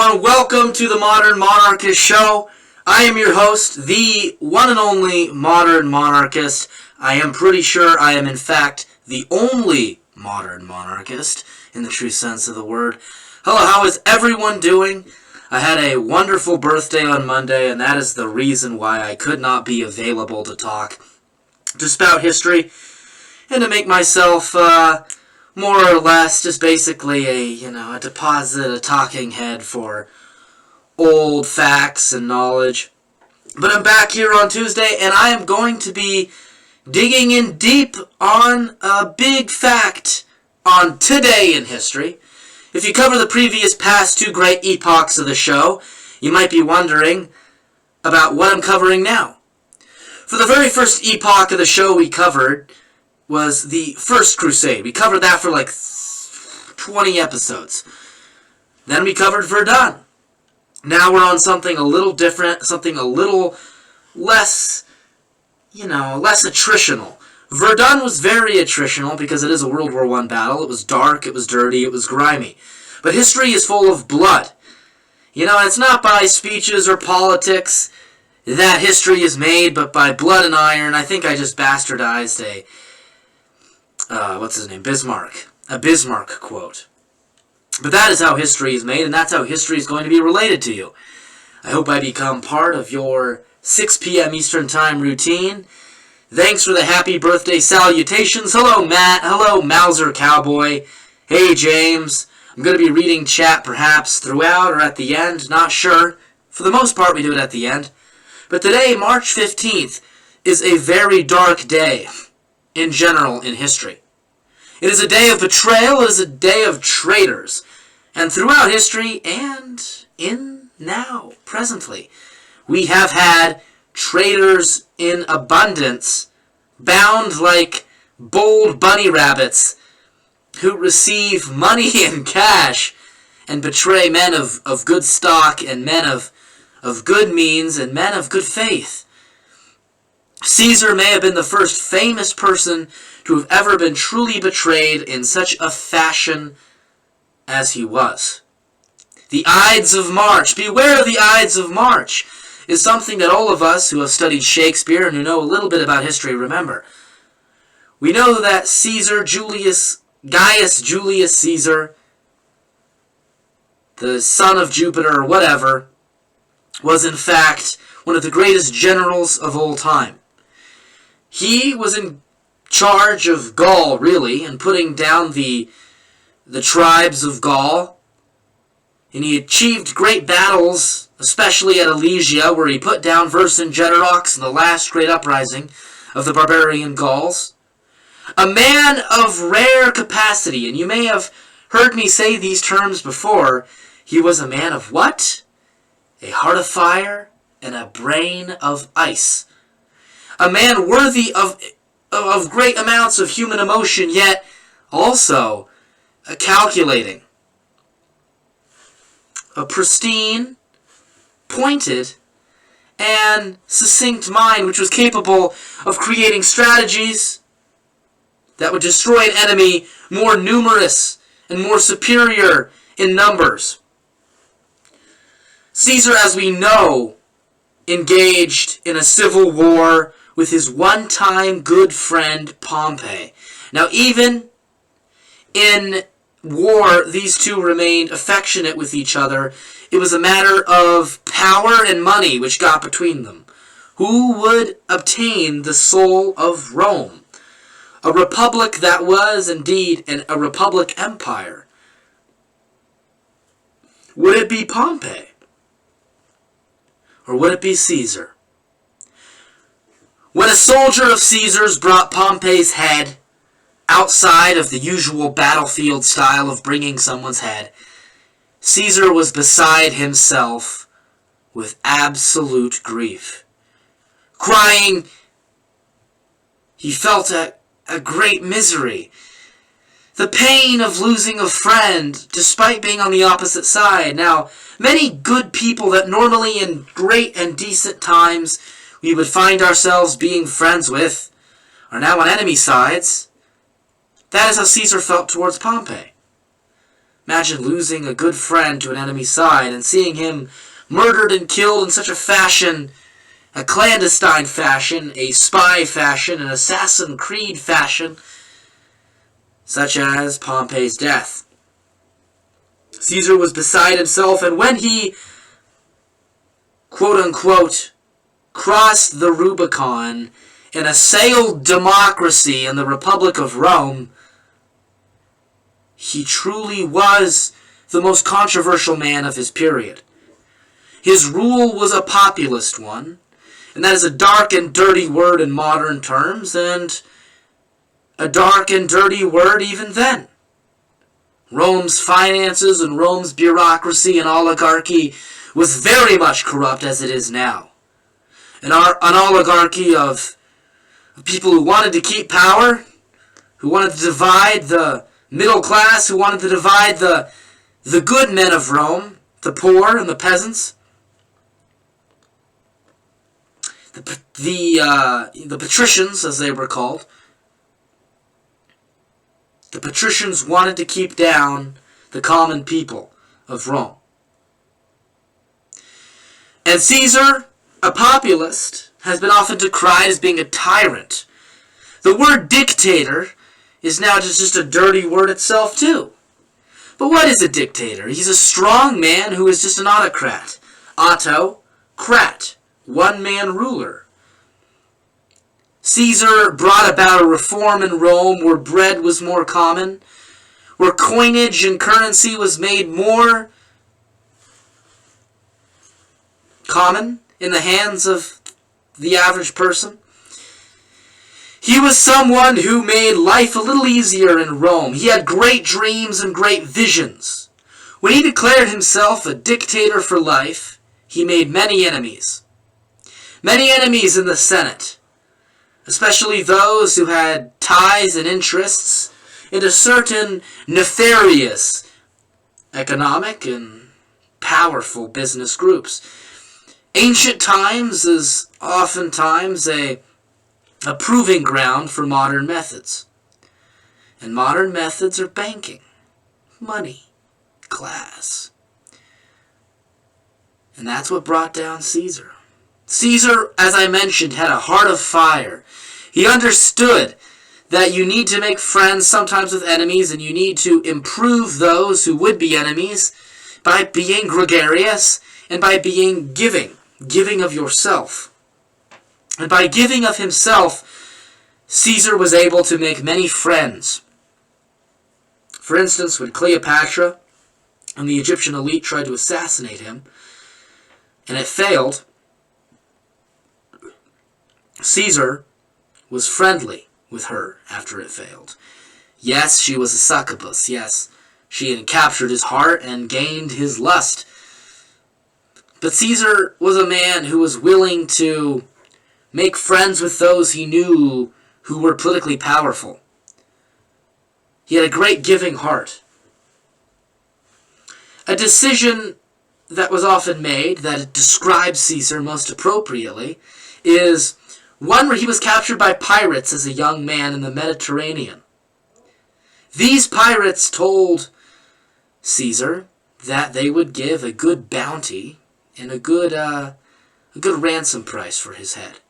everyone. Welcome to the Modern Monarchist Show. I am your host, the one and only Modern Monarchist. I am pretty sure I am, in fact, the only Modern Monarchist, in the true sense of the word. Hello, how is everyone doing? I had a wonderful birthday on Monday, and that is the reason why I could not be available to talk just about history, and to make myself, more or less, just basically a deposit, a talking head for old facts and knowledge. But I'm back here on Tuesday, and I am going to be digging in deep on a big fact on today in history. If you cover the previous past two great epochs of the show, you might be wondering about what I'm covering now. For the very first epoch of the show we covered was the First Crusade. We covered that for like 20 episodes. Then we covered Verdun. Now we're on something a little different, something a little less, less attritional. Verdun was very attritional because it is a World War I battle. It was dark, it was dirty, it was grimy. But history is full of blood. It's not by speeches or politics that history is made, but by blood and iron. I think I just bastardized Bismarck. A Bismarck quote. But that is how history is made, and that's how history is going to be related to you. I hope I become part of your 6 p.m. Eastern Time routine. Thanks for the happy birthday salutations. Hello, Matt. Hello, Mauser Cowboy. Hey, James. I'm going to be reading chat perhaps throughout or at the end. Not sure. For the most part, we do it at the end. But today, March 15th, is a very dark day in general in history. It is a day of betrayal. It is a day of traitors. And throughout history and in now, presently, we have had traitors in abundance, bound like bold bunny rabbits who receive money and cash and betray men of good stock and men of good means and men of good faith. Caesar may have been the first famous person to have ever been truly betrayed in such a fashion as he was. The Ides of March, beware of the Ides of March, is something that all of us who have studied Shakespeare and who know a little bit about history remember. We know that Gaius Julius Caesar, the son of Jupiter or whatever, was in fact one of the greatest generals of all time. He was in charge of Gaul, really, and putting down the tribes of Gaul. And he achieved great battles, especially at Alesia, where he put down Vercingetorix in the last great uprising of the barbarian Gauls. A man of rare capacity, and you may have heard me say these terms before. He was a man of what? A heart of fire and a brain of ice. A man worthy of great amounts of human emotion, yet also calculating. A pristine, pointed, and succinct mind which was capable of creating strategies that would destroy an enemy more numerous and more superior in numbers. Caesar, as we know, engaged in a civil war with his one-time good friend Pompey. Now, even in war, these two remained affectionate with each other. It was a matter of power and money which got between them. Who would obtain the soul of Rome? A republic that was indeed a republic empire. Would it be Pompey? Or would it be Caesar? When a soldier of Caesar's brought Pompey's head outside of the usual battlefield style of bringing someone's head, Caesar was beside himself with absolute grief. Crying, he felt a great misery. The pain of losing a friend, despite being on the opposite side. Now, many good people that normally in great and decent times we would find ourselves being friends with are now on enemy sides. That is how Caesar felt towards Pompey. Imagine losing a good friend to an enemy side and seeing him murdered and killed in such a fashion, a clandestine fashion, a spy fashion, an Assassin's Creed fashion, such as Pompey's death. Caesar was beside himself, and when he, quote-unquote, crossed the Rubicon and assailed democracy in the Republic of Rome, he truly was the most controversial man of his period. His rule was a populist one, and that is a dark and dirty word in modern terms, and a dark and dirty word even then. Rome's finances and Rome's bureaucracy and oligarchy was very much corrupt as it is now. An oligarchy of people who wanted to keep power, who wanted to divide the middle class, who wanted to divide the good men of Rome, the poor and the peasants. The patricians, as they were called. The patricians wanted to keep down the common people of Rome. And Caesar, a populist, has been often decried as being a tyrant. The word dictator is now just a dirty word itself too. But what is a dictator? He's a strong man who is just an autocrat. Autocrat. One-man ruler. Caesar brought about a reform in Rome where bread was more common, where coinage and currency was made more common in the hands of the average person. He was someone who made life a little easier in Rome. He had great dreams and great visions. When he declared himself a dictator for life, he made many enemies. Many enemies in the Senate, especially those who had ties and interests into certain nefarious economic and powerful business groups. Ancient times is oftentimes a proving ground for modern methods. And modern methods are banking, money, class. And that's what brought down Caesar. Caesar, as I mentioned, had a heart of fire. He understood that you need to make friends sometimes with enemies, and you need to improve those who would be enemies by being gregarious and by being giving of yourself. And by giving of himself, Caesar was able to make many friends. For instance, when Cleopatra and the Egyptian elite tried to assassinate him, and it failed, Caesar was friendly with her after it failed. Yes, she was a succubus. Yes, she had captured his heart and gained his lust. But Caesar was a man who was willing to make friends with those he knew who were politically powerful. He had a great giving heart. A decision that was often made, that describes Caesar most appropriately, is one where he was captured by pirates as a young man in the Mediterranean. These pirates told Caesar that they would give a good bounty and a good ransom price for his head.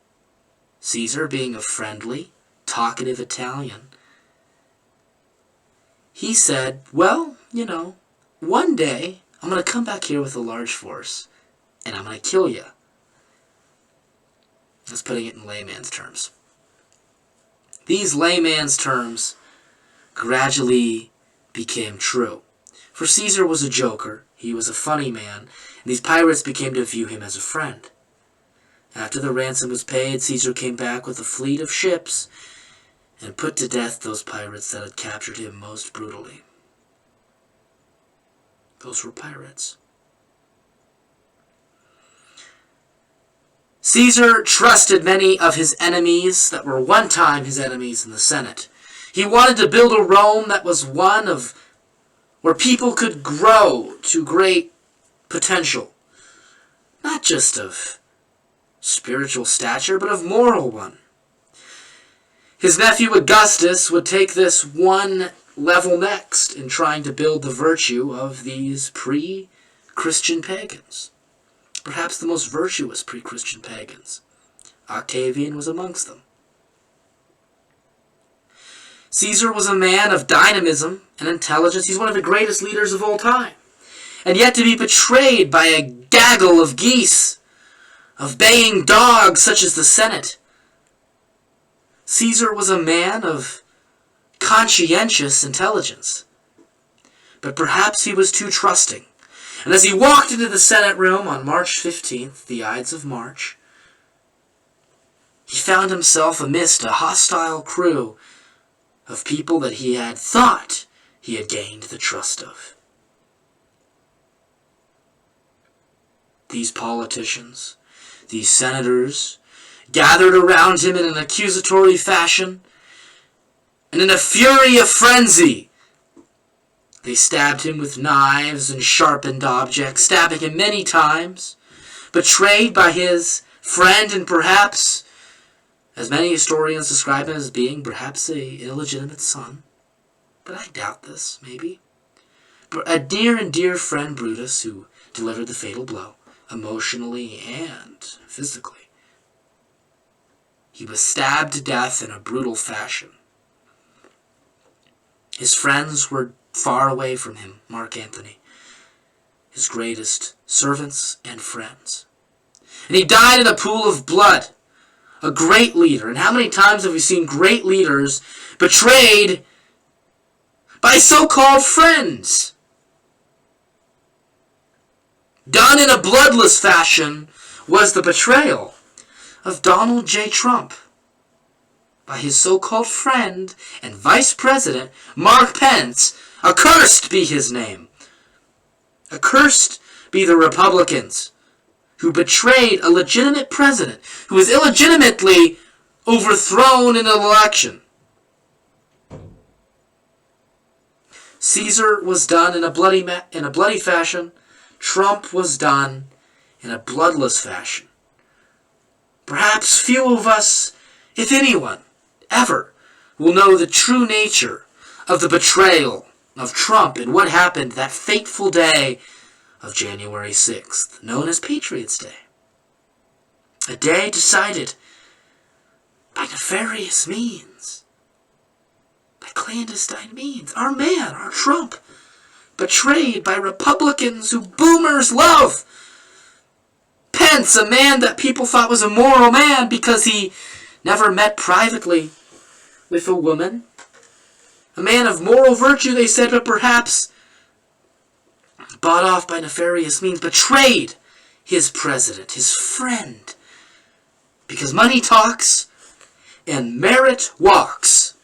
Caesar, being a friendly, talkative Italian, he said, well, one day I'm going to come back here with a large force and I'm going to kill you. That's putting it in layman's terms. These layman's terms gradually became true. For Caesar was a joker, he was a funny man, and these pirates became to view him as a friend. After the ransom was paid, Caesar came back with a fleet of ships and put to death those pirates that had captured him most brutally. Those were pirates. Caesar trusted many of his enemies that were one time his enemies in the Senate. He wanted to build a Rome that was one of where people could grow to great potential. Not just of spiritual stature, but of moral one. His nephew Augustus would take this one level next in trying to build the virtue of these pre-Christian pagans. Perhaps the most virtuous pre-Christian pagans. Octavian was amongst them. Caesar was a man of dynamism and intelligence. He's one of the greatest leaders of all time. And yet to be betrayed by a gaggle of geese, of baying dogs such as the Senate. Caesar was a man of conscientious intelligence. But perhaps he was too trusting. And as he walked into the Senate room on March 15th, the Ides of March, he found himself amidst a hostile crew of people that he had thought he had gained the trust of. These politicians, these senators, gathered around him in an accusatory fashion, and in a fury of frenzy, they stabbed him with knives and sharpened objects, stabbing him many times, betrayed by his friend and perhaps, as many historians describe him as being perhaps an illegitimate son. But I doubt this, maybe. But a near and dear friend, Brutus, who delivered the fatal blow, emotionally and physically. He was stabbed to death in a brutal fashion. His friends were far away from him, Mark Antony, his greatest servants and friends. And he died in a pool of blood. A great leader. And how many times have we seen great leaders betrayed by so-called friends? Done in a bloodless fashion was the betrayal of Donald J. Trump by his so-called friend and Vice President Mark Pence. Accursed be his name. Accursed be the Republicans who betrayed a legitimate president who was illegitimately overthrown in an election. Caesar was done in a bloody fashion. Trump was done in a bloodless fashion. Perhaps few of us, if anyone, ever, will know the true nature of the betrayal of Trump and what happened that fateful day of January 6th, known as Patriots' Day. A day decided by nefarious means, by clandestine means. Our man, our Trump, betrayed by Republicans who boomers love. Pence, a man that people thought was a moral man because he never met privately with a woman. A man of moral virtue, they said, but perhaps bought off by nefarious means, betrayed his president, his friend. Because money talks and merit walks.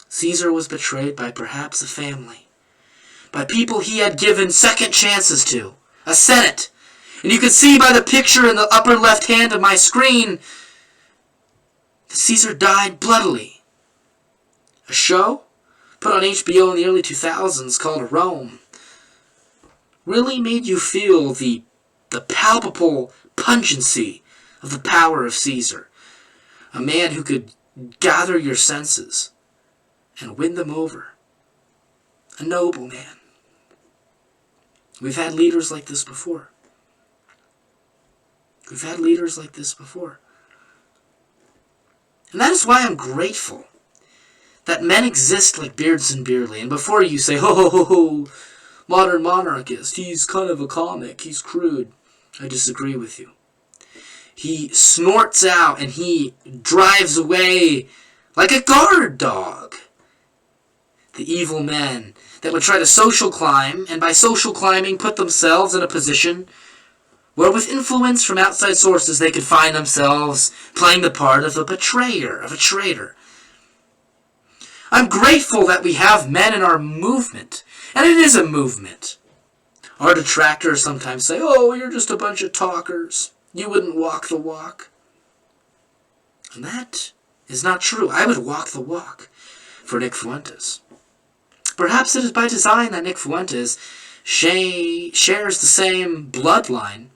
Caesar was betrayed by perhaps a family, by people he had given second chances to, a Senate. And you can see by the picture in the upper left hand of my screen that Caesar died bloodily. A show put on HBO in the early 2000s called Rome really made you feel the palpable pungency of the power of Caesar. A man who could gather your senses and win them over. A noble man. We've had leaders like this before. We've had leaders like this before. And that is why I'm grateful that men exist like Beardson Beardley. And before you say, ho, modern monarchist, he's kind of a comic, he's crude, I disagree with you. He snorts out and he drives away like a guard dog. The evil men that would try to social climb, and by social climbing put themselves in a position where with influence from outside sources they could find themselves playing the part of a betrayer, of a traitor. I'm grateful that we have men in our movement, and it is a movement. Our detractors sometimes say, oh, you're just a bunch of talkers. You wouldn't walk the walk. And that is not true. I would walk the walk for Nick Fuentes. Perhaps it is by design that Nick Fuentes shares the same bloodline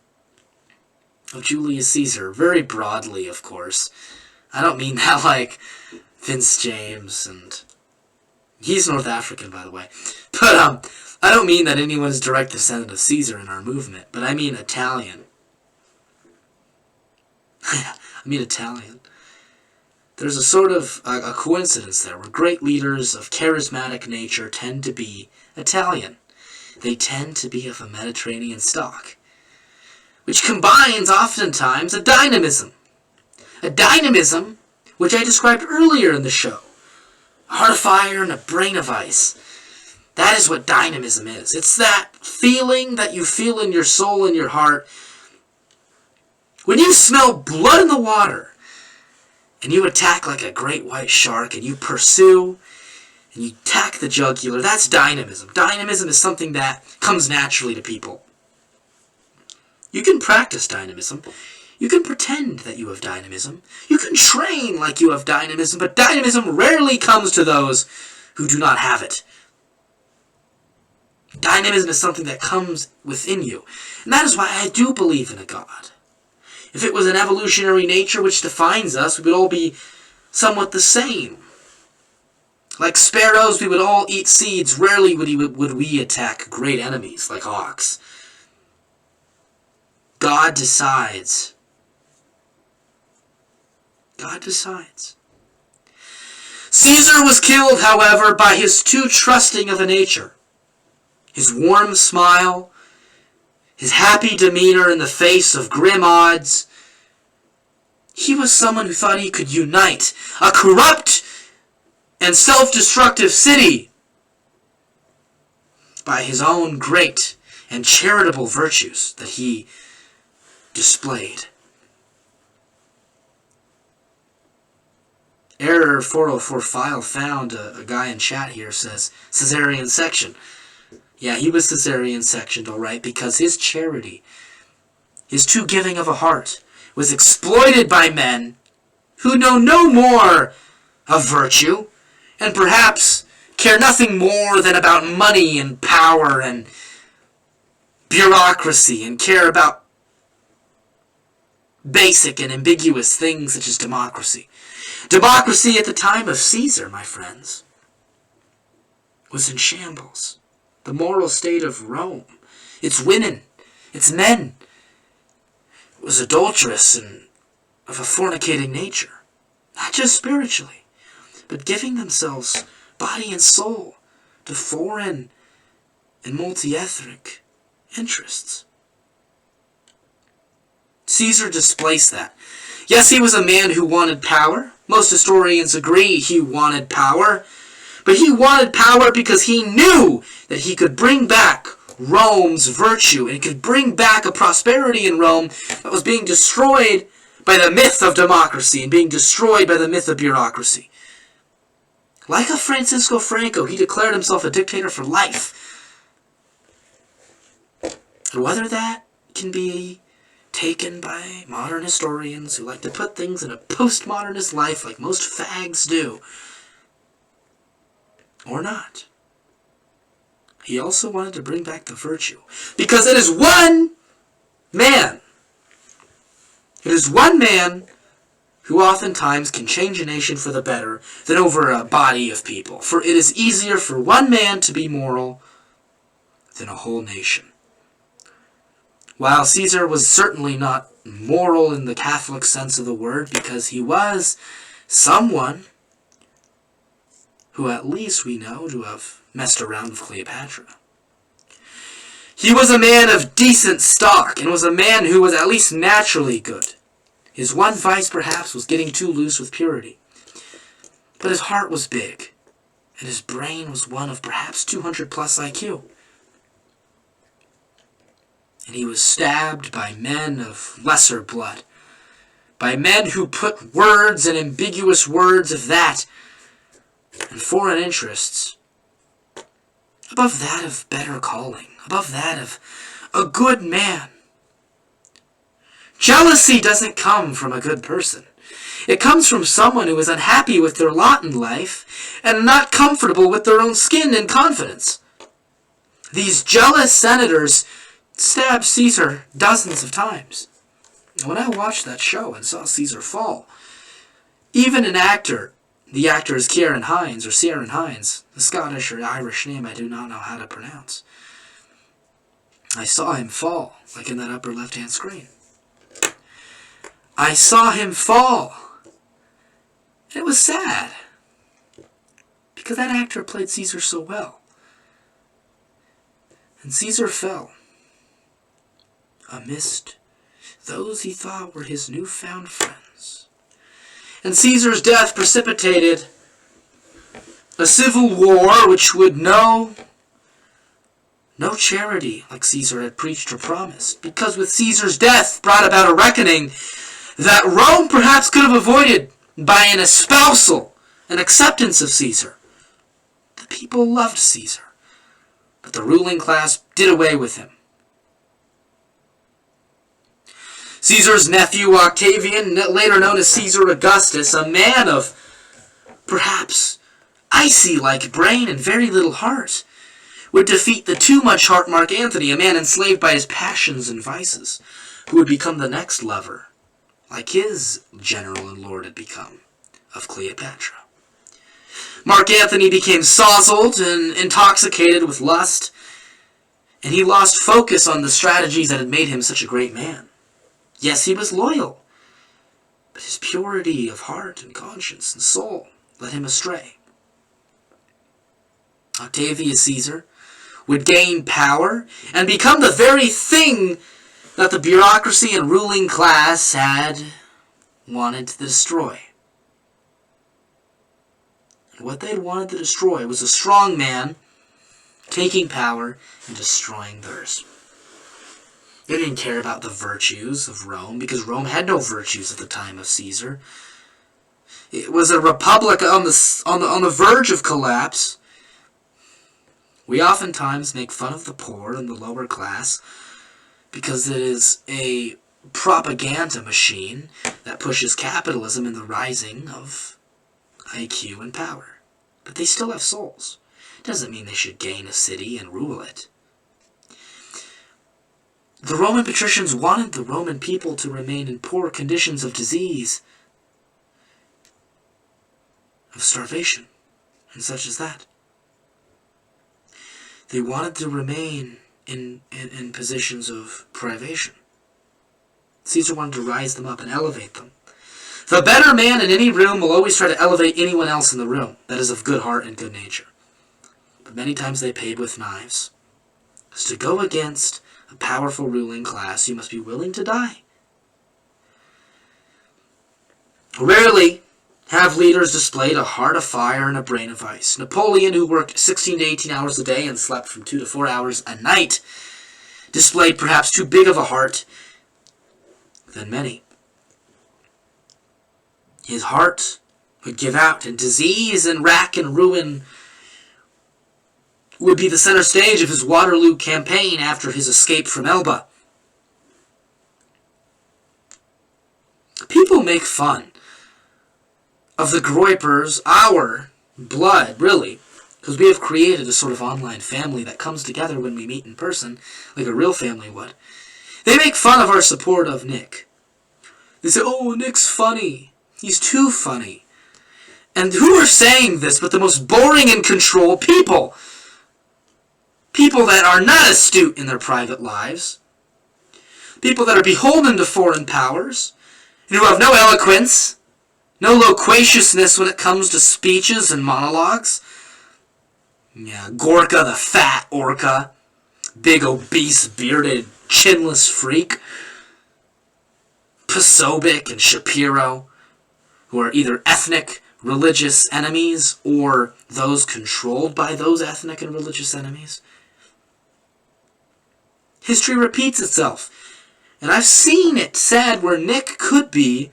of Julius Caesar. Very broadly, of course. I don't mean that like Vince James, and he's North African, by the way. But I don't mean that anyone is direct descendant of Caesar in our movement, but I mean Italian. I mean Italian. There's a sort of a coincidence there, where great leaders of charismatic nature tend to be Italian. They tend to be of a Mediterranean stock, which combines oftentimes a dynamism. A dynamism which I described earlier in the show. A heart of fire and a brain of ice. That is what dynamism is. It's that feeling that you feel in your soul and your heart when you smell blood in the water and you attack like a great white shark and you pursue and you attack the jugular. That's dynamism. Dynamism is something that comes naturally to people. You can practice dynamism. You can pretend that you have dynamism. You can train like you have dynamism, but dynamism rarely comes to those who do not have it. Dynamism is something that comes within you. And that is why I do believe in a God. If it was an evolutionary nature which defines us, we would all be somewhat the same. Like sparrows, we would all eat seeds. Rarely would we attack great enemies like hawks. God decides. God decides. Caesar was killed, however, by his too trusting of a nature. His warm smile, his happy demeanor in the face of grim odds. He was someone who thought he could unite a corrupt and self-destructive city by his own great and charitable virtues that he displayed. Error 404 file found, a guy in chat here says, Caesarean section. Yeah, he was Caesarean sectioned, alright, because his charity, his too giving of a heart, was exploited by men who know no more of virtue, and perhaps care nothing more than about money and power and bureaucracy, and care about basic and ambiguous things such as democracy. Democracy at the time of Caesar, my friends, was in shambles. The moral state of Rome, its women, its men, was adulterous and of a fornicating nature. Not just spiritually, but giving themselves body and soul to foreign and multi-ethnic interests. Caesar displaced that. Yes, he was a man who wanted power. Most historians agree he wanted power. But he wanted power because he knew that he could bring back Rome's virtue and could bring back a prosperity in Rome that was being destroyed by the myth of democracy and being destroyed by the myth of bureaucracy. Like a Francisco Franco, he declared himself a dictator for life. And whether that can be taken by modern historians who like to put things in a postmodernist life like most fags do, or not, he also wanted to bring back the virtue. Because it is one man. It is one man who oftentimes can change a nation for the better than over a body of people. For it is easier for one man to be moral than a whole nation. While Caesar was certainly not moral in the Catholic sense of the word, because he was someone who at least we know to have messed around with Cleopatra. He was a man of decent stock, and was a man who was at least naturally good. His one vice, perhaps, was getting too loose with purity. But his heart was big, and his brain was one of perhaps 200 plus IQ. And he was stabbed by men of lesser blood, by men who put words and ambiguous words of that and foreign interests above that of better calling, above that of a good man. Jealousy doesn't come from a good person. It comes from someone who is unhappy with their lot in life and not comfortable with their own skin and confidence. These jealous senators stabbed Caesar dozens of times. And when I watched that show and saw Caesar fall, even an actor The actor is Ciarán Hinds, or Ciarán Hinds, the Scottish or Irish name I do not know how to pronounce. I saw him fall, like in that upper left-hand screen. I saw him fall. It was sad, because that actor played Caesar so well. And Caesar fell amidst those he thought were his newfound friends. And Caesar's death precipitated a civil war which would know no charity like Caesar had preached or promised, because with Caesar's death brought about a reckoning that Rome perhaps could have avoided by an espousal, an acceptance of Caesar. The people loved Caesar, but the ruling class did away with him. Caesar's nephew Octavian, later known as Caesar Augustus, a man of perhaps icy-like brain and very little heart, would defeat the too-much heart Mark Antony, a man enslaved by his passions and vices, who would become the next lover, like his general and lord had become, of Cleopatra. Mark Antony became sozzled and intoxicated with lust, and he lost focus on the strategies that had made him such a great man. Yes, he was loyal, but his purity of heart and conscience and soul led him astray. Octavius Caesar would gain power and become the very thing that the bureaucracy and ruling class had wanted to destroy. And what they had wanted to destroy was a strong man taking power and destroying theirs. They didn't care about the virtues of Rome, because Rome had no virtues at the time of Caesar. It was a republic on the verge of collapse. We oftentimes make fun of the poor and the lower class because it is a propaganda machine that pushes capitalism and the rising of IQ and power. But they still have souls. It doesn't mean they should gain a city and rule it. The Roman patricians wanted the Roman people to remain in poor conditions of disease, of starvation, and such as that. They wanted to remain in positions of privation. Caesar wanted to rise them up and elevate them. The better man in any room will always try to elevate anyone else in the room that is of good heart and good nature. But many times they paid with knives. Because to go against a powerful ruling class, you must be willing to die. Rarely have leaders displayed a heart of fire and a brain of ice. Napoleon, who worked 16 to 18 hours a day and slept from 2 to 4 hours a night, displayed perhaps too big of a heart than many. His heart would give out, and disease and rack and ruin would be the center stage of his Waterloo campaign after his escape from Elba. People make fun of the Groypers, our blood, really, because we have created a sort of online family that comes together when we meet in person, like a real family would. They make fun of our support of Nick. They say, oh, Nick's funny. He's too funny. And who are saying this but the most boring and controlled people? People that are not astute in their private lives. People that are beholden to foreign powers, and who have no eloquence, no loquaciousness when it comes to speeches and monologues. Yeah, Gorka the fat orca, big obese bearded chinless freak. Posobiec and Shapiro, who are either ethnic, religious enemies or those controlled by those ethnic and religious enemies. History repeats itself, and I've seen it said where Nick could be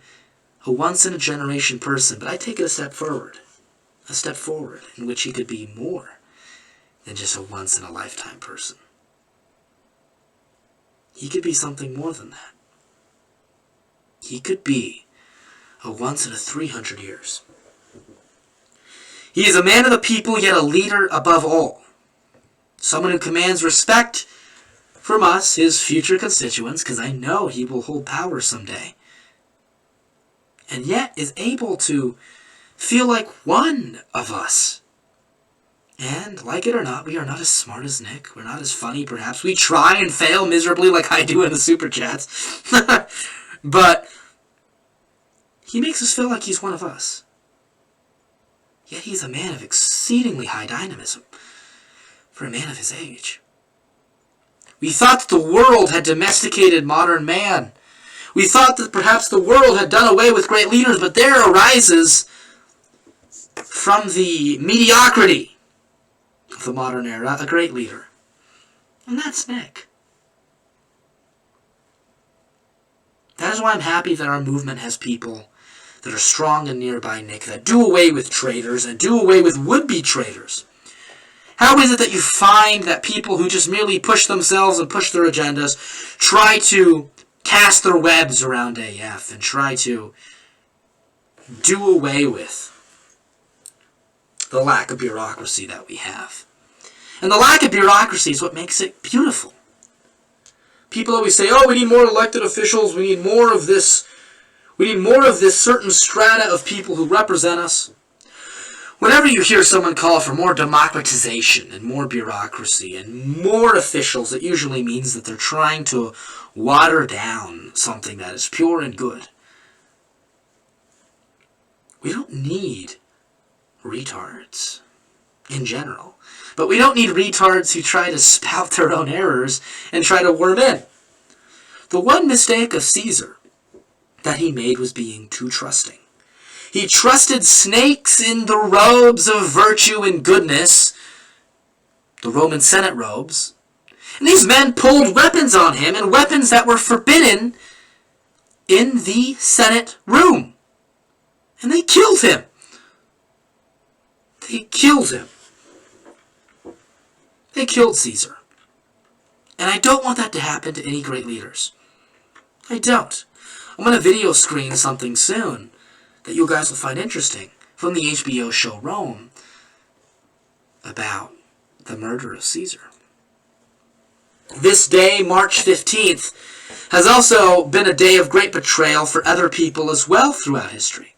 a once-in-a-generation person, but I take it a step forward in which he could be more than just a once-in-a-lifetime person. He could be something more than that. He could be a once-in-a-300 years. He is a man of the people, yet a leader above all. Someone who commands respect from us, his future constituents, because I know he will hold power someday. And yet is able to feel like one of us. And, like it or not, we are not as smart as Nick. We're not as funny, perhaps. We try and fail miserably like I do in the Super Chats. But he makes us feel like he's one of us. Yet he's a man of exceedingly high dynamism for a man of his age. We thought that the world had domesticated modern man. We thought that perhaps the world had done away with great leaders, but there arises from the mediocrity of the modern era a great leader. And that's Nick. That is why I'm happy that our movement has people that are strong and nearby Nick, that do away with traitors and do away with would-be traitors. How is it that you find that people who just merely push themselves and push their agendas try to cast their webs around AF and try to do away with the lack of bureaucracy that we have? And the lack of bureaucracy is what makes it beautiful. People always say, oh, we need more elected officials, we need more of this certain strata of people who represent us. Whenever you hear someone call for more democratization and more bureaucracy and more officials, it usually means that they're trying to water down something that is pure and good. We don't need retards in general. But we don't need retards who try to spout their own errors and try to worm in. The one mistake of Caesar that he made was being too trusting. He trusted snakes in the robes of virtue and goodness, the Roman Senate robes, and these men pulled weapons on him, and weapons that were forbidden in the Senate room. And they killed him. They killed him. They killed Caesar. And I don't want that to happen to any great leaders. I don't. I'm going to video screen something soon that you guys will find interesting from the HBO show Rome about the murder of Caesar. This day, March 15th, has also been a day of great betrayal for other people as well throughout history.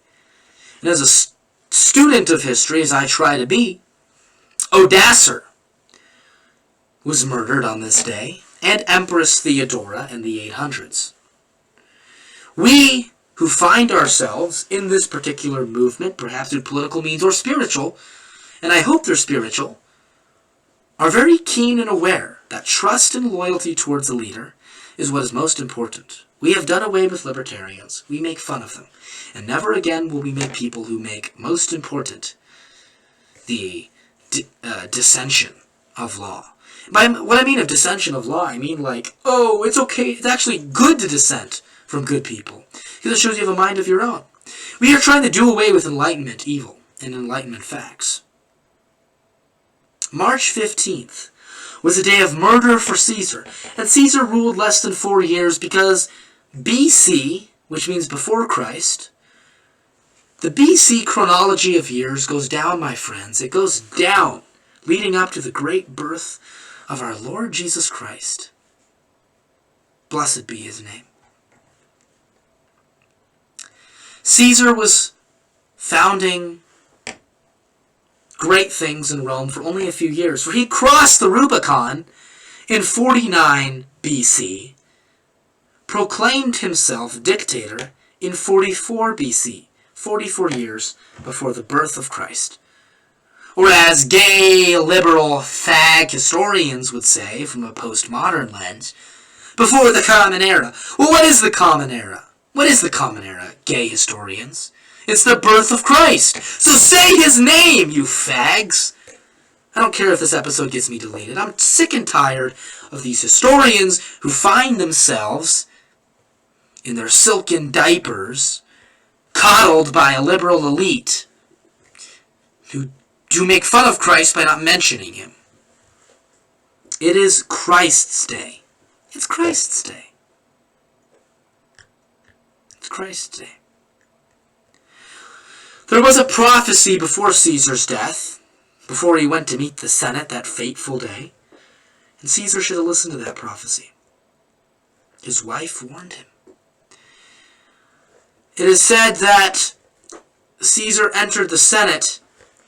And as a student of history, as I try to be, Odoacer was murdered on this day, and Empress Theodora in the 800s. We who find ourselves in this particular movement, perhaps through political means or spiritual, and I hope they're spiritual, are very keen and aware that trust and loyalty towards a leader is what is most important. We have done away with libertarians. We make fun of them. And never again will we make people who make most important the dissension of law. By what I mean of dissension of law, I mean like, oh, it's okay, it's actually good to dissent from good people, because it shows you have a mind of your own. We are trying to do away with Enlightenment evil and Enlightenment facts. March 15th was a day of murder for Caesar, and Caesar ruled less than 4 years because BC, which means before Christ, the BC chronology of years goes down, my friends. It goes down, leading up to the great birth of our Lord Jesus Christ. Blessed be his name. Caesar was founding great things in Rome for only a few years, for he crossed the Rubicon in 49 BC, proclaimed himself dictator in 44 BC, 44 years before the birth of Christ. Or as gay, liberal, fag historians would say, from a postmodern lens, before the Common Era. Well, what is the Common Era? What is the Common Era, gay historians? It's the birth of Christ. So say his name, you fags! I don't care if this episode gets me deleted. I'm sick and tired of these historians who find themselves in their silken diapers, coddled by a liberal elite, who do make fun of Christ by not mentioning him. It is Christ's day. It's Christ's day. It's Christ's day. There was a prophecy before Caesar's death, before he went to meet the Senate that fateful day, and Caesar should have listened to that prophecy. His wife warned him. It is said that Caesar entered the Senate,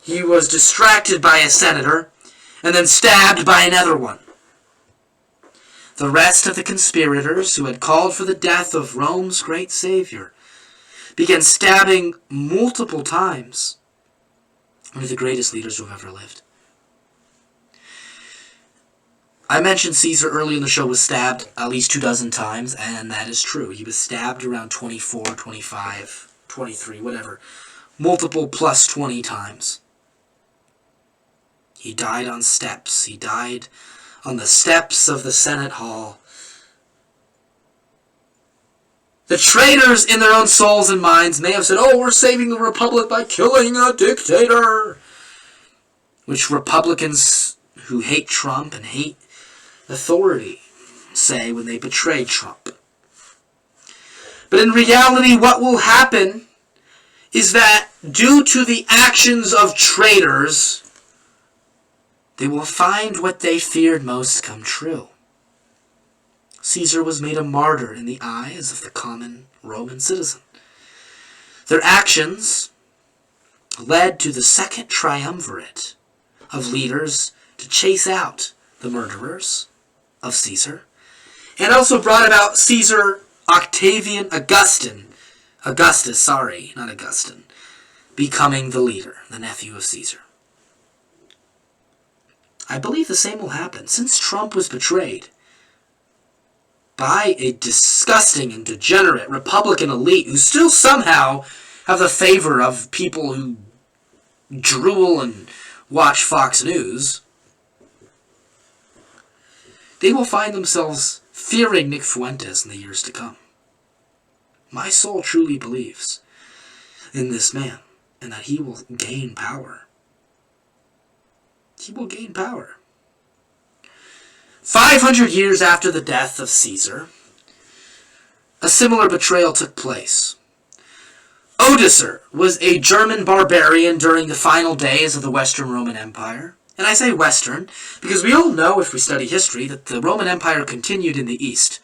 he was distracted by a senator and then stabbed by another one. The rest of the conspirators who had called for the death of Rome's great savior began stabbing multiple times. One of the greatest leaders who have ever lived. I mentioned Caesar early in the show was stabbed at least 24 times, and that is true. He was stabbed around 24, 25, 23, whatever. Multiple plus 20 times. He died on steps. He died on the steps of the Senate Hall. The traitors in their own souls and minds may have said, oh, we're saving the Republic by killing a dictator. Which Republicans who hate Trump and hate authority say when they betray Trump. But in reality, what will happen is that due to the actions of traitors, they will find what they feared most come true. Caesar was made a martyr in the eyes of the common Roman citizen. Their actions led to the second triumvirate of leaders to chase out the murderers of Caesar, and also brought about Caesar Octavian Augustus, becoming the leader, the nephew of Caesar. I believe the same will happen. Since Trump was betrayed by a disgusting and degenerate Republican elite who still somehow have the favor of people who drool and watch Fox News, they will find themselves fearing Nick Fuentes in the years to come. My soul truly believes in this man and that he will gain power. He will gain power. 500 years after the death of Caesar, a similar betrayal took place. Odoacer was a German barbarian during the final days of the Western Roman Empire. And I say Western because we all know, if we study history, that the Roman Empire continued in the East.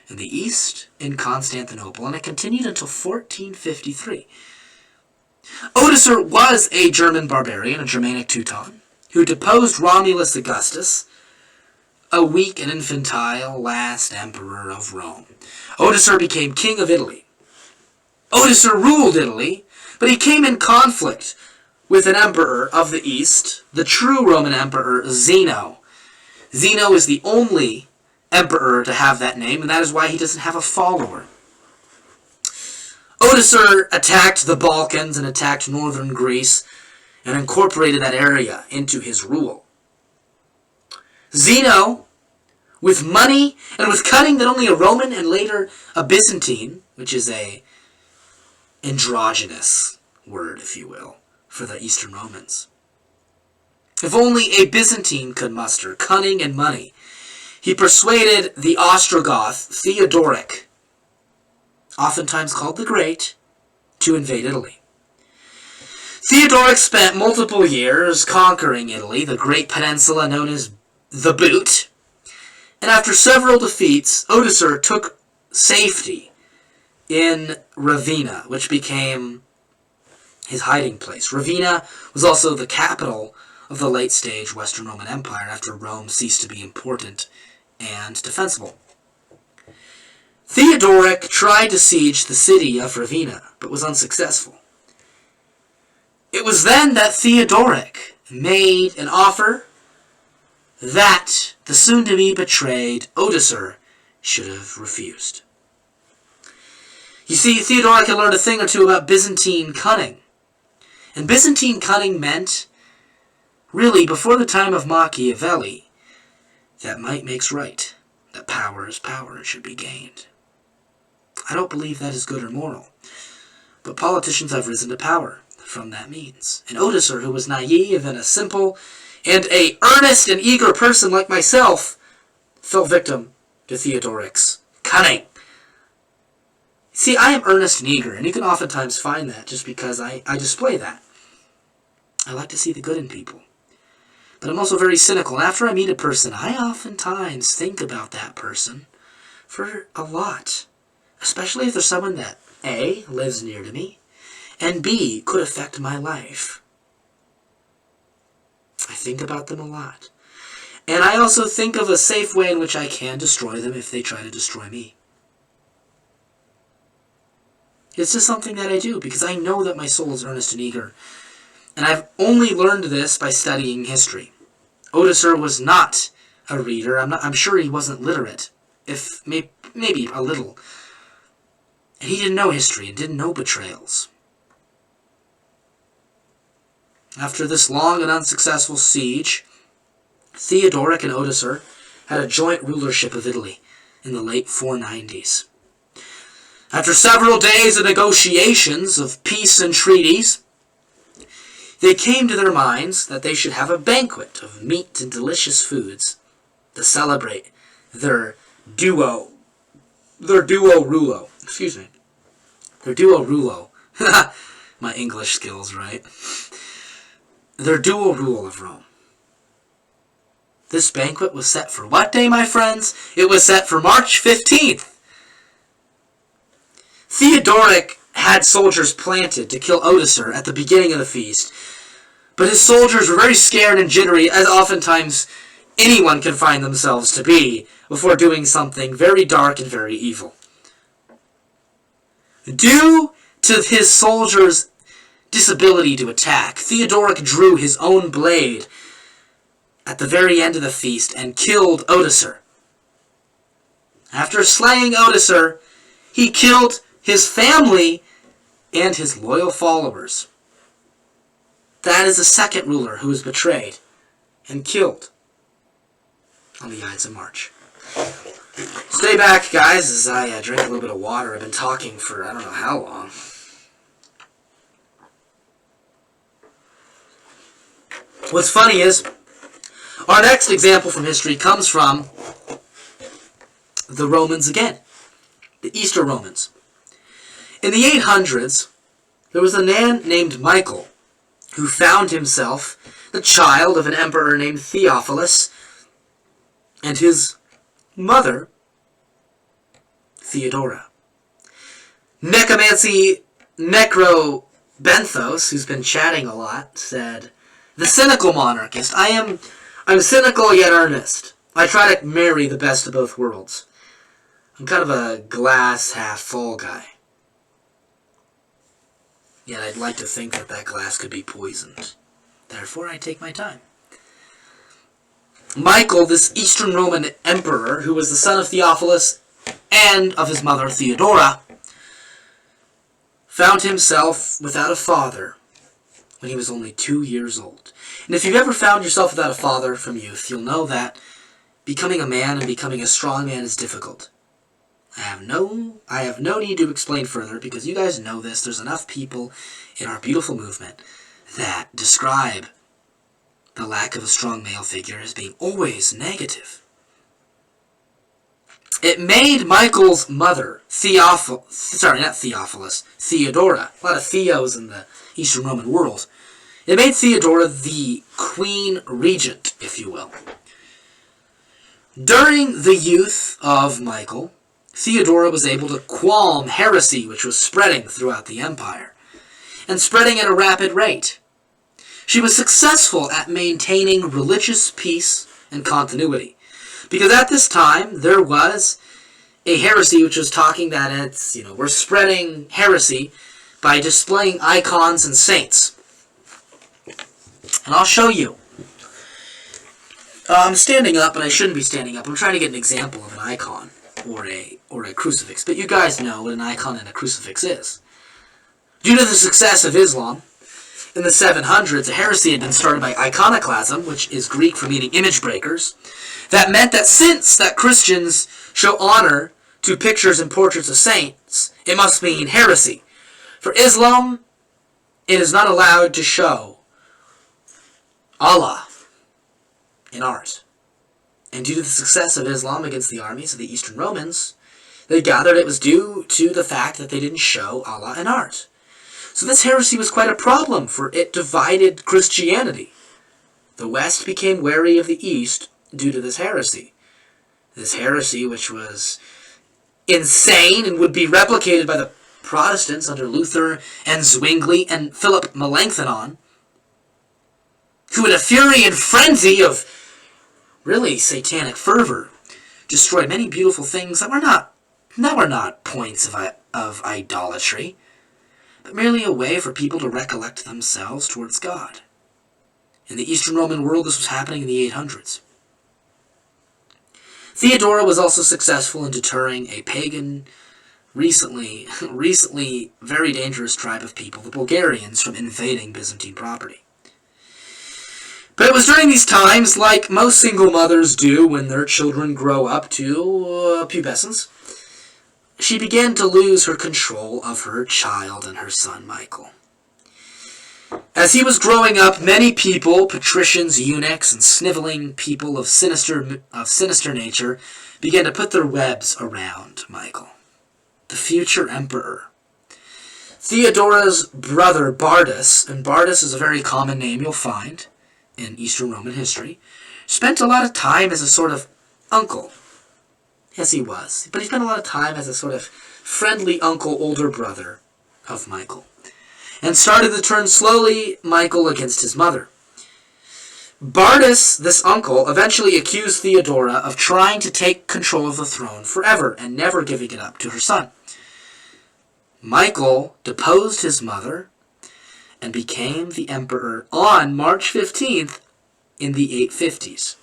In the East, in Constantinople, and it continued until 1453. Odoacer was a German barbarian, a Germanic Teuton, who deposed Romulus Augustus, a weak and infantile last emperor of Rome. Odoacer became king of Italy. Odoacer ruled Italy, but he came in conflict with an emperor of the East, the true Roman emperor, Zeno. Zeno is the only emperor to have that name, and that is why he doesn't have a follower. Odoacer attacked the Balkans and attacked northern Greece and incorporated that area into his rule. Zeno, with money and with cunning that only a Roman and later a Byzantine, which is a androgynous word, if you will, for the Eastern Romans. If only a Byzantine could muster cunning and money, he persuaded the Ostrogoth Theodoric, oftentimes called the Great, to invade Italy. Theodoric spent multiple years conquering Italy, the great peninsula known as the Boot, and after several defeats, Odoacer took safety in Ravenna, which became his hiding place. Ravenna was also the capital of the late-stage Western Roman Empire after Rome ceased to be important and defensible. Theodoric tried to siege the city of Ravenna, but was unsuccessful. It was then that Theodoric made an offer that the soon-to-be betrayed Odoacer should have refused. You see, Theodoric had learned a thing or two about Byzantine cunning. And Byzantine cunning meant, really, before the time of Machiavelli, that might makes right, that power is power and should be gained. I don't believe that is good or moral, but politicians have risen to power from that means. And Odoacer, who was naive and a simple and a earnest and eager person like myself, fell victim to Theodoric's cunning. See, I am earnest and eager, and you can oftentimes find that just because I display that. I like to see the good in people. But I'm also very cynical, and after I meet a person, I oftentimes think about that person for a lot. Especially if there's someone that, A, lives near to me, and B, could affect my life. I think about them a lot. And I also think of a safe way in which I can destroy them if they try to destroy me. It's just something that I do because I know that my soul is earnest and eager. And I've only learned this by studying history. Otisar was not a reader. I'm sure he wasn't literate, if maybe a little. And he didn't know history and didn't know betrayals. After this long and unsuccessful siege, Theodoric and Otisar had a joint rulership of Italy in the late 490s. After several days of negotiations of peace and treaties, they came to their minds that they should have a banquet of meat and delicious foods to celebrate their duo rulo. Excuse me. Their duo rulo. My English skills, right? Their dual rule of Rome. This banquet was set for what day, my friends? It was set for March 15th. Theodoric had soldiers planted to kill Otisar at the beginning of the feast, but his soldiers were very scared and jittery, as oftentimes anyone can find themselves to be, before doing something very dark and very evil. Due to his soldiers' disability to attack, Theodoric drew his own blade at the very end of the feast and killed Otisar. After slaying Otisar, he killed his family and his loyal followers. That is the second ruler who was betrayed and killed on the Ides of March. Stay back, guys, as I drink a little bit of water. I've been talking for I don't know how long. What's funny is, our next example from history comes from the Romans again, the Eastern Romans. In the 800s, there was a man named Michael who found himself the child of an emperor named Theophilus and his mother, Theodora. Necromancy Necrobenthos, who's been chatting a lot, said, "The cynical monarchist. I'm cynical yet earnest. I try to marry the best of both worlds. I'm kind of a glass half full guy. Yet I'd like to think that that glass could be poisoned. Therefore, I take my time." Michael, this Eastern Roman emperor, who was the son of Theophilus and of his mother Theodora, found himself without a father when he was only 2 years old. And if you've ever found yourself without a father from youth, you'll know that becoming a man and becoming a strong man is difficult. I have no need to explain further because you guys know this. There's enough people in our beautiful movement that describe the lack of a strong male figure as being always negative. It made Michael's mother, Theodora, a lot of Theos in the Eastern Roman world. It made Theodora the queen regent, if you will. During the youth of Michael, Theodora was able to qualm heresy which was spreading throughout the empire, and spreading at a rapid rate. She was successful at maintaining religious peace and continuity, because at this time there was a heresy which was talking that we're spreading heresy by displaying icons and saints. And I'll show you. I'm standing up, but I shouldn't be standing up. I'm trying to get an example of an icon or a crucifix, but you guys know what an icon and a crucifix is. Due to the success of Islam, in the 700s, a heresy had been started by iconoclasm, which is Greek for meaning image breakers. That meant that since that Christians show honor to pictures and portraits of saints, it must mean heresy. For Islam, it is not allowed to show Allah in art. And due to the success of Islam against the armies of the Eastern Romans, they gathered it was due to the fact that they didn't show Allah in art. So this heresy was quite a problem, for it divided Christianity. The West became wary of the East due to this heresy. This heresy, which was insane and would be replicated by the Protestants under Luther and Zwingli and Philip Melanchthon, who in a fury and frenzy of really satanic fervor destroyed many beautiful things that were not points of idolatry, but merely a way for people to recollect themselves towards God. In the Eastern Roman world, this was happening in the 800s. Theodora was also successful in deterring a pagan, recently very dangerous tribe of people, the Bulgarians, from invading Byzantine property. But it was during these times, like most single mothers do when their children grow up to pubescence, she began to lose her control of her child and her son, Michael. As he was growing up, many people, patricians, eunuchs, and sniveling people of sinister nature, began to put their webs around Michael, the future emperor. Theodora's brother, Bardas, and Bardas is a very common name you'll find in Eastern Roman history, spent a lot of time as a sort of uncle. Yes, he was. But he spent a lot of time as a sort of friendly uncle, older brother of Michael, and started to turn slowly Michael against his mother. Bardas, this uncle, eventually accused Theodora of trying to take control of the throne forever and never giving it up to her son. Michael deposed his mother and became the emperor on March 15th in the 850s.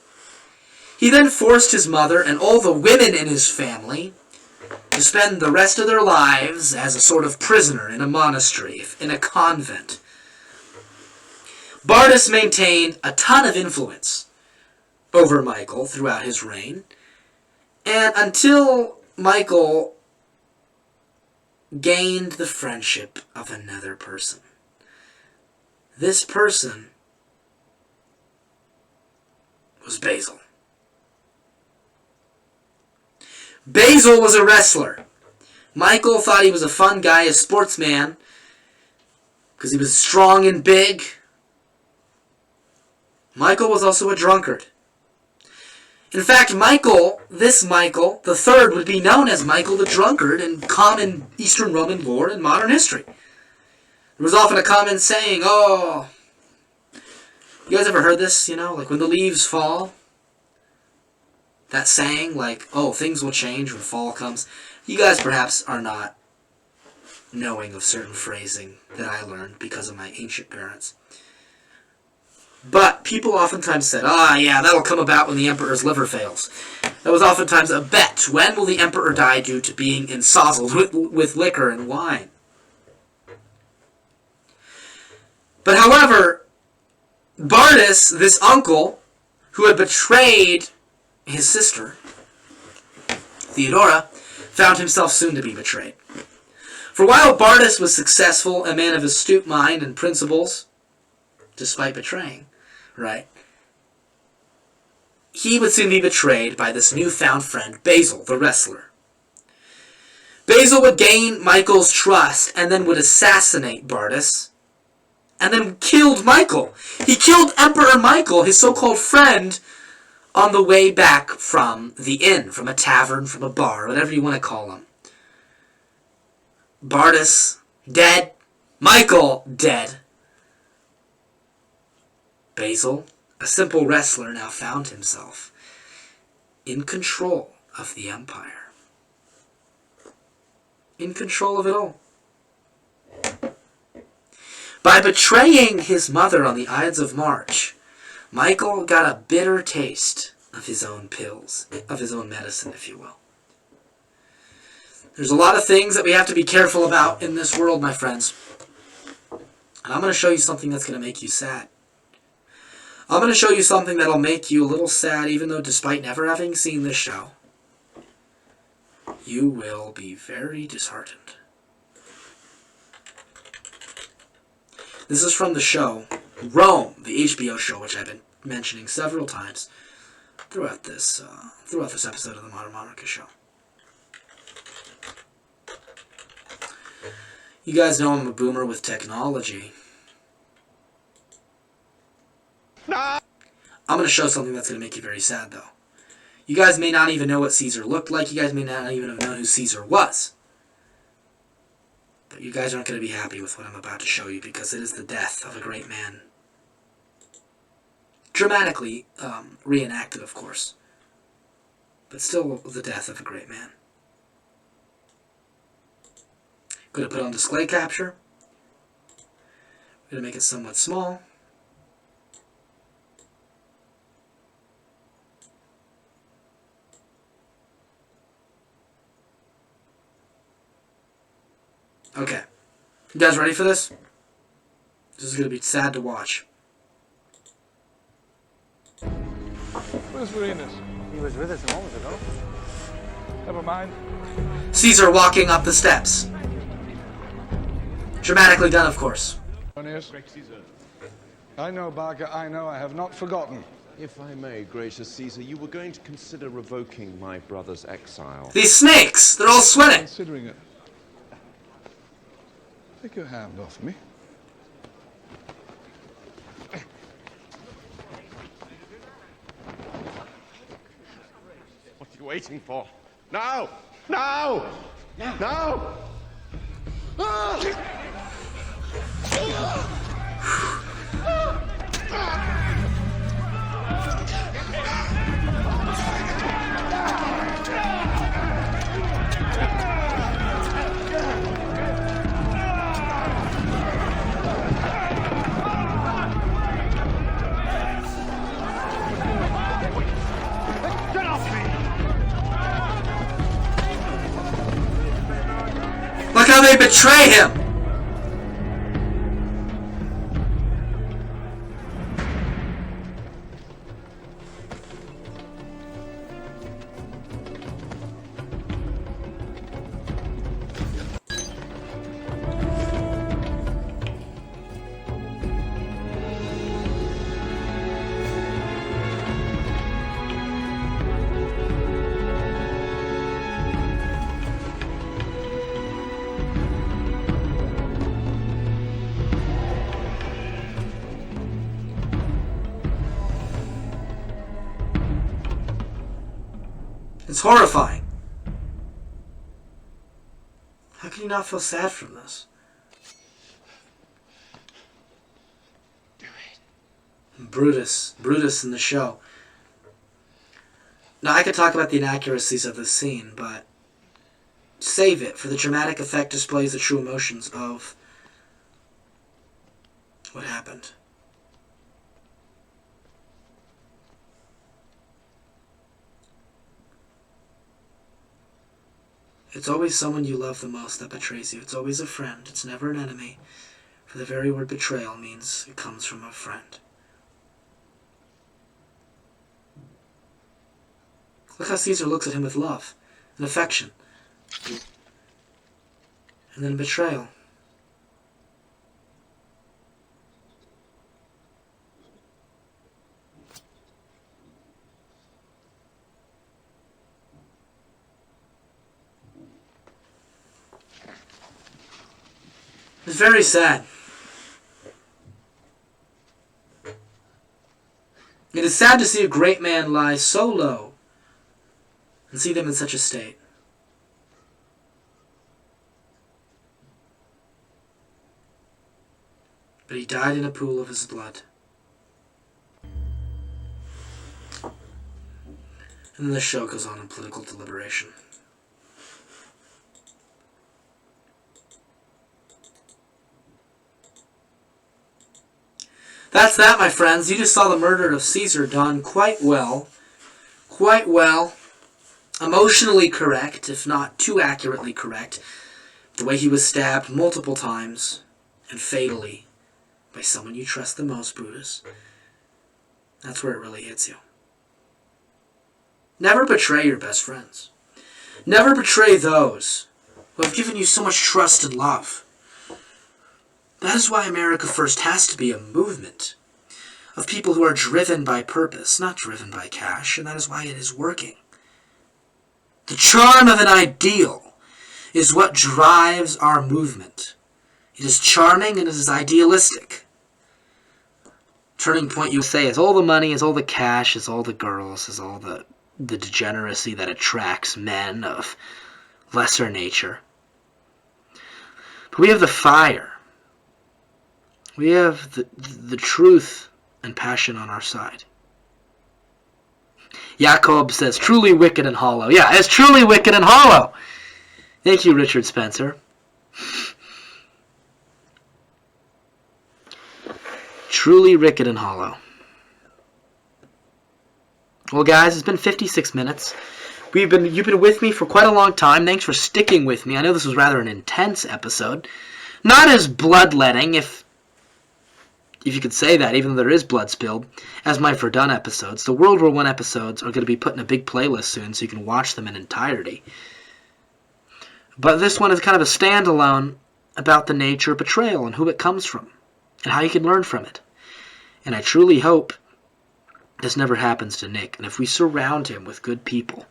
He then forced his mother and all the women in his family to spend the rest of their lives as a sort of prisoner in a monastery, in a convent. Bardas maintained a ton of influence over Michael throughout his reign, and until Michael gained the friendship of another person. This person was Basil. Basil was a wrestler. Michael thought he was a fun guy, a sportsman, because he was strong and big. Michael was also a drunkard. In fact, this Michael, the third, would be known as Michael the Drunkard in common Eastern Roman lore and modern history. There was often a common saying, you guys ever heard this, like when the leaves fall? That saying, like, things will change when fall comes. You guys perhaps are not knowing of certain phrasing that I learned because of my ancient parents. But people oftentimes said, that'll come about when the emperor's liver fails. That was oftentimes a bet. When will the emperor die due to being ensozzled with liquor and wine? But however, Bardas, this uncle, who had betrayed his sister, Theodora, found himself soon to be betrayed. For while Bardas was successful, a man of astute mind and principles, despite betraying, he would soon be betrayed by this newfound friend, Basil, the wrestler. Basil would gain Michael's trust and then would assassinate Bardas, and then killed Michael. He killed Emperor Michael, his so-called friend, on the way back from the inn, from a tavern, from a bar, whatever you want to call him. Bardas, dead. Michael, dead. Basil, a simple wrestler, now found himself in control of the empire. In control of it all. By betraying his mother on the Ides of March, Michael got a bitter taste of his own pills, of his own medicine, if you will. There's a lot of things that we have to be careful about in this world, my friends. And I'm going to show you something that's going to make you sad. I'm going to show you something that'll make you a little sad, even though despite never having seen this show, you will be very disheartened. This is from the show Rome, the HBO show, which I've been mentioning several times throughout this episode of the Modern Monarchist show. You guys know I'm a boomer with technology. I'm going to show something that's going to make you very sad, though. You guys may not even know what Caesar looked like. You guys may not even have known who Caesar was. But you guys aren't going to be happy with what I'm about to show you, because it is the death of a great man. Dramatically reenacted, of course. But still the death of a great man. Going to put on display capture. Going to make it somewhat small. Okay. You guys ready for this? This is going to be sad to watch. Where's Varenus? He was with us a moment ago. Never mind. Caesar walking up the steps. Dramatically done, of course. I know, Barker, I know. I have not forgotten. If I may, gracious Caesar, you were going to consider revoking my brother's exile. These snakes! They're all sweating! Considering it. Take your hand off me. What are you waiting for? Now! Now! Now! Get off me! Look how they betray him! It's horrifying. How can you not feel sad from this? Do it. Brutus in the show. Now, I could talk about the inaccuracies of this scene, but save it, for the dramatic effect displays the true emotions of what happened. It's always someone you love the most that betrays you. It's always a friend. It's never an enemy. For the very word betrayal means it comes from a friend. Look how Caesar looks at him with love and affection. And then betrayal. It's very sad. It is sad to see a great man lie so low and see them in such a state. But he died in a pool of his blood. And then the show goes on in political deliberation. That's that, my friends. You just saw the murder of Caesar done quite well. Quite well. Emotionally correct, if not too accurately correct. The way he was stabbed multiple times, and fatally, by someone you trust the most, Brutus. That's where it really hits you. Never betray your best friends. Never betray those who have given you so much trust and love. That is why America First has to be a movement of people who are driven by purpose, not driven by cash, and that is why it is working. The charm of an ideal is what drives our movement. It is charming and it is idealistic. Turning point, you say, is all the money, is all the cash, is all the girls, is all the degeneracy that attracts men of lesser nature. But we have the fire. We have the truth and passion on our side. Jacob says, truly wicked and hollow. Yeah, it's truly wicked and hollow. Thank you, Richard Spencer. Truly wicked and hollow. Well, guys, it's been 56 minutes. You've been with me for quite a long time. Thanks for sticking with me. I know this was rather an intense episode. Not as bloodletting, if you could say that, even though there is blood spilled, as my Verdun episodes. The World War I episodes are going to be put in a big playlist soon, so you can watch them in entirety. But this one is kind of a standalone about the nature of betrayal and who it comes from, and how you can learn from it. And I truly hope this never happens to Nick, and if we surround him with good people,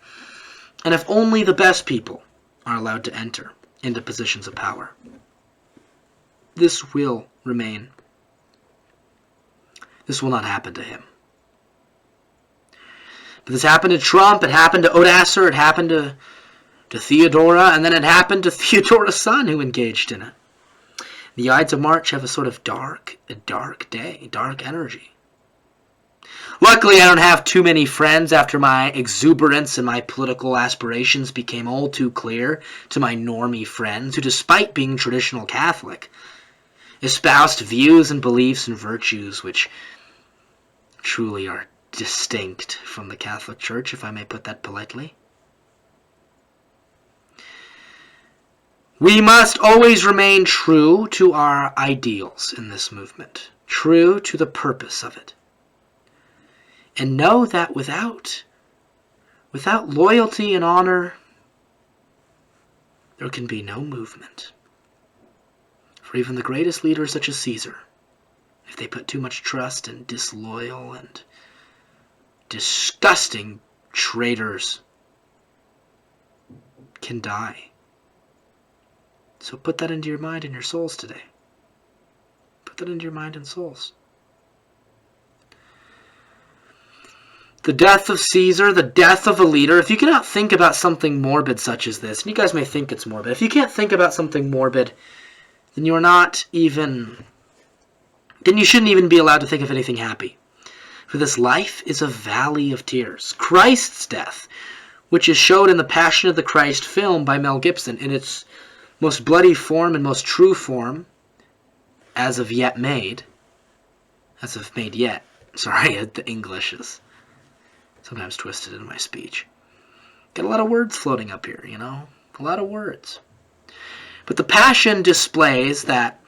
and if only the best people are allowed to enter into positions of power, this will remain. This will not happen to him. But this happened to Trump, it happened to Odasser, it happened to Theodora, and then it happened to Theodora's son who engaged in it. The Ides of March have a sort of dark day, dark energy. Luckily, I don't have too many friends after my exuberance and my political aspirations became all too clear to my normie friends who, despite being traditional Catholic, espoused views and beliefs and virtues which truly are distinct from the Catholic Church, if I may put that politely. We must always remain true to our ideals in this movement, true to the purpose of it. And know that without loyalty and honor, there can be no movement. For even the greatest leaders such as Caesar, if they put too much trust in disloyal and disgusting traitors, can die. So put that into your mind and your souls today. Put that into your mind and souls. The death of Caesar, the death of a leader. If you cannot think about something morbid such as this, and you guys may think it's morbid, if you can't think about something morbid, then you shouldn't even be allowed to think of anything happy. For this life is a valley of tears. Christ's death, which is showed in the Passion of the Christ film by Mel Gibson in its most bloody form and most true form, as of yet made. Sorry, the English is sometimes twisted in my speech. Got a lot of words floating up here, a lot of words. But the Passion displays that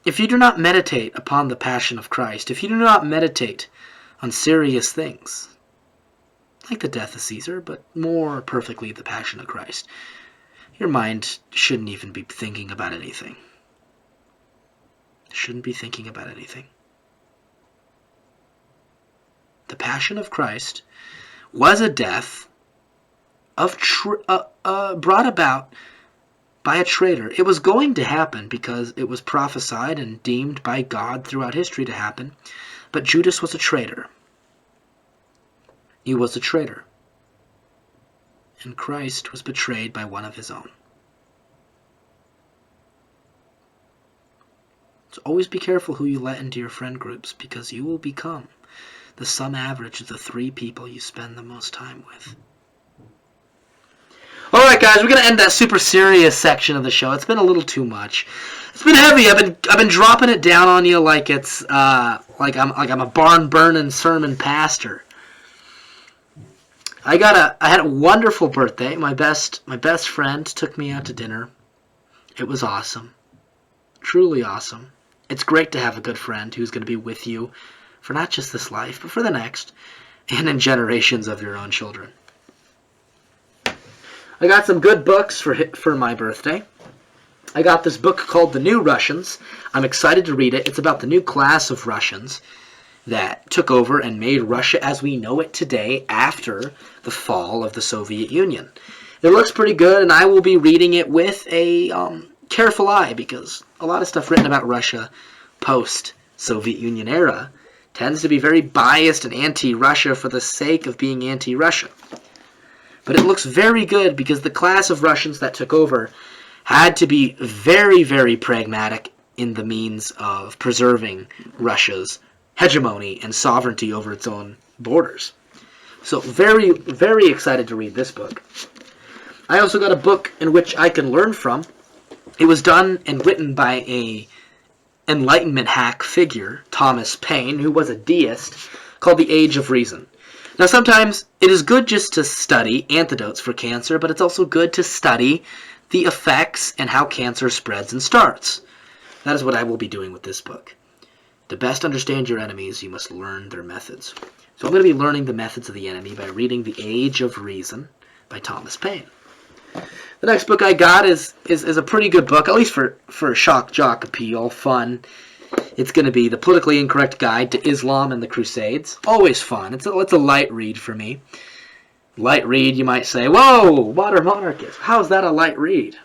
if you do not meditate upon the Passion of Christ, if you do not meditate on serious things, like the death of Caesar, but more perfectly the Passion of Christ, your mind shouldn't even be thinking about anything. Shouldn't be thinking about anything. The Passion of Christ was a death brought about by a traitor. It was going to happen because it was prophesied and deemed by God throughout history to happen. But Judas was a traitor. He was a traitor. And Christ was betrayed by one of his own. So always be careful who you let into your friend groups, because you will become the sum average of the 3 people you spend the most time with. Alright guys, we're going to end that super serious section of the show. It's been a little too much. It's been heavy. I've been dropping it down on you like it's like I'm a barn burning sermon pastor. I had a wonderful birthday. My best friend took me out to dinner. It was awesome. Truly awesome. It's great to have a good friend who's going to be with you for not just this life, but for the next, and in generations of your own children. I got some good books for my birthday. I got this book called The New Russians. I'm excited to read it. It's about the new class of Russians that took over and made Russia as we know it today after the fall of the Soviet Union. It looks pretty good, and I will be reading it with a careful eye, because a lot of stuff written about Russia post-Soviet Union era tends to be very biased and anti-Russia for the sake of being anti-Russia. But it looks very good because the class of Russians that took over had to be very, very pragmatic in the means of preserving Russia's hegemony and sovereignty over its own borders. So very, very excited to read this book. I also got a book in which I can learn from. It was done and written by a Enlightenment hack figure, Thomas Paine, who was a deist, called The Age of Reason. Now, sometimes it is good just to study antidotes for cancer, but it's also good to study the effects and how cancer spreads and starts. That is what I will be doing with this book. To best understand your enemies, you must learn their methods. So I'm going to be learning the methods of the enemy by reading The Age of Reason by Thomas Paine. The next book I got is a pretty good book, at least for shock jock appeal, fun. It's going to be The Politically Incorrect Guide to Islam and the Crusades. Always fun. It's a light read for me. Light read, you might say, whoa, modern monarchist. How is that a light read?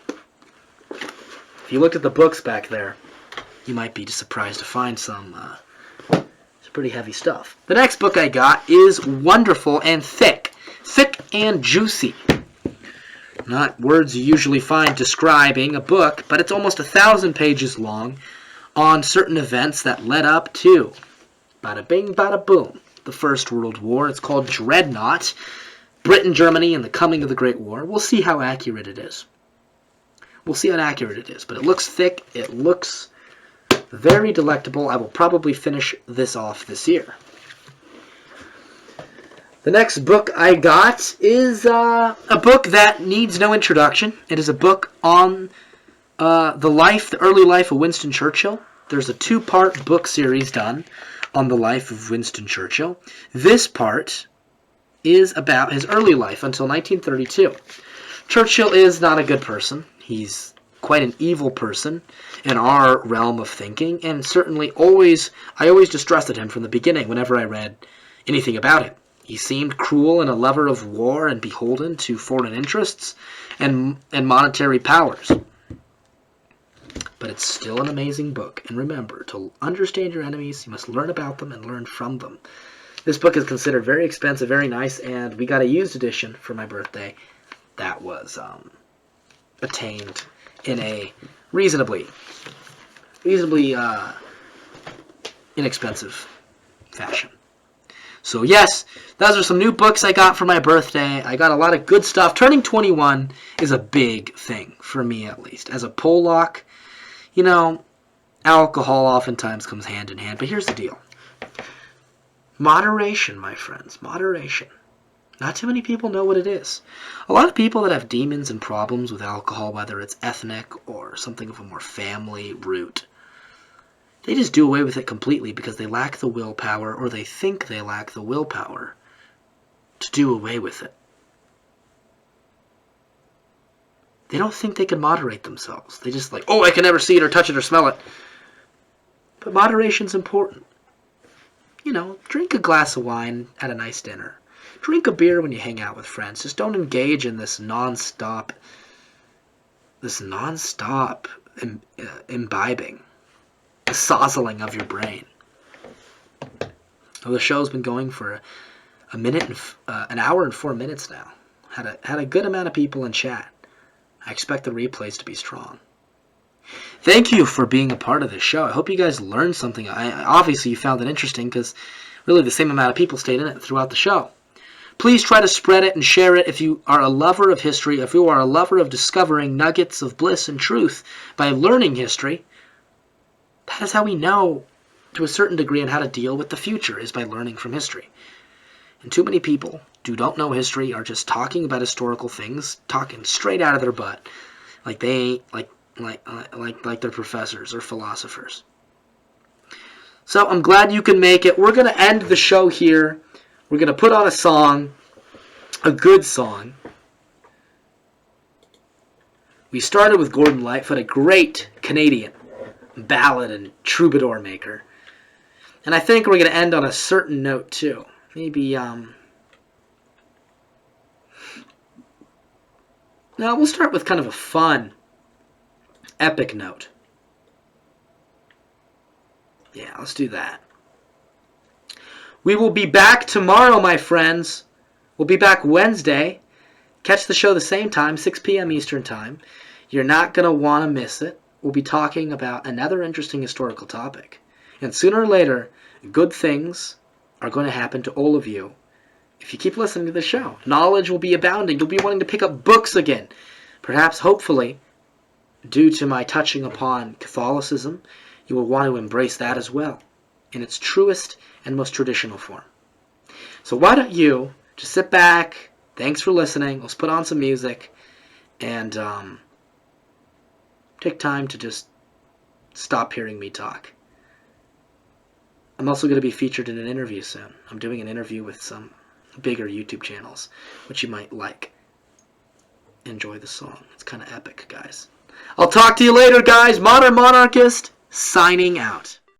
If you looked at the books back there, you might be surprised to find some pretty heavy stuff. The next book I got is wonderful and thick. Thick and juicy. Not words you usually find describing a book, but it's almost 1,000 pages long on certain events that led up to bada bing, bada boom, the First World War. It's called Dreadnought, Britain, Germany, and the Coming of the Great War. We'll see how accurate it is. We'll see how accurate it is, but it looks thick. It looks very delectable. I will probably finish this off this year. The next book I got is a book that needs no introduction. It is a book on the early life of Winston Churchill. There's a 2-part book series done on the life of Winston Churchill. This part is about his early life until 1932. Churchill is not a good person. He's quite an evil person in our realm of thinking, and certainly I always distrusted him from the beginning whenever I read anything about him. He seemed cruel and a lover of war and beholden to foreign interests and monetary powers. But it's still an amazing book. And remember, to understand your enemies, you must learn about them and learn from them. This book is considered very expensive, very nice, and we got a used edition for my birthday that was attained in a reasonably inexpensive fashion. So yes, those are some new books I got for my birthday. I got a lot of good stuff. Turning 21 is a big thing, for me at least. As a Polak, alcohol oftentimes comes hand in hand. But here's the deal. Moderation, my friends. Moderation. Not too many people know what it is. A lot of people that have demons and problems with alcohol, whether it's ethnic or something of a more family root, they just do away with it completely because they lack the willpower, or they think they lack the willpower to do away with it. They don't think they can moderate themselves. They just I can never see it or touch it or smell it. But moderation's important. Drink a glass of wine at a nice dinner. Drink a beer when you hang out with friends. Just don't engage in this non-stop imbibing. The sozzling of your brain. Well, the show's been going for an hour and 4 minutes now. Had a good amount of people in chat. I expect the replays to be strong. Thank you for being a part of this show. I hope you guys learned something. Obviously, you found it interesting because really the same amount of people stayed in it throughout the show. Please try to spread it and share it if you are a lover of history, if you are a lover of discovering nuggets of bliss and truth by learning history. That is how we know, to a certain degree, on how to deal with the future, is by learning from history. And too many people who don't know history are just talking about historical things, talking straight out of their butt, like they're professors or philosophers. So I'm glad you can make it. We're going to end the show here. We're going to put on a song, a good song. We started with Gordon Lightfoot, a great Canadian ballad and troubadour maker. And I think we're going to end on a certain note too. Maybe, no, we'll start with kind of a fun, epic note. Yeah, let's do that. We will be back tomorrow, my friends. We'll be back Wednesday. Catch the show the same time, 6 p.m. Eastern Time. You're not going to want to miss it. We'll be talking about another interesting historical topic. And sooner or later, good things are going to happen to all of you if you keep listening to the show. Knowledge will be abounding. You'll be wanting to pick up books again. Perhaps, hopefully, due to my touching upon Catholicism, you will want to embrace that as well, in its truest and most traditional form. So why don't you just sit back, thanks for listening, let's put on some music, and take time to just stop hearing me talk. I'm also going to be featured in an interview soon. I'm doing an interview with some bigger YouTube channels, which you might like. Enjoy the song. It's kind of epic, guys. I'll talk to you later, guys. Modern Monarchist, signing out.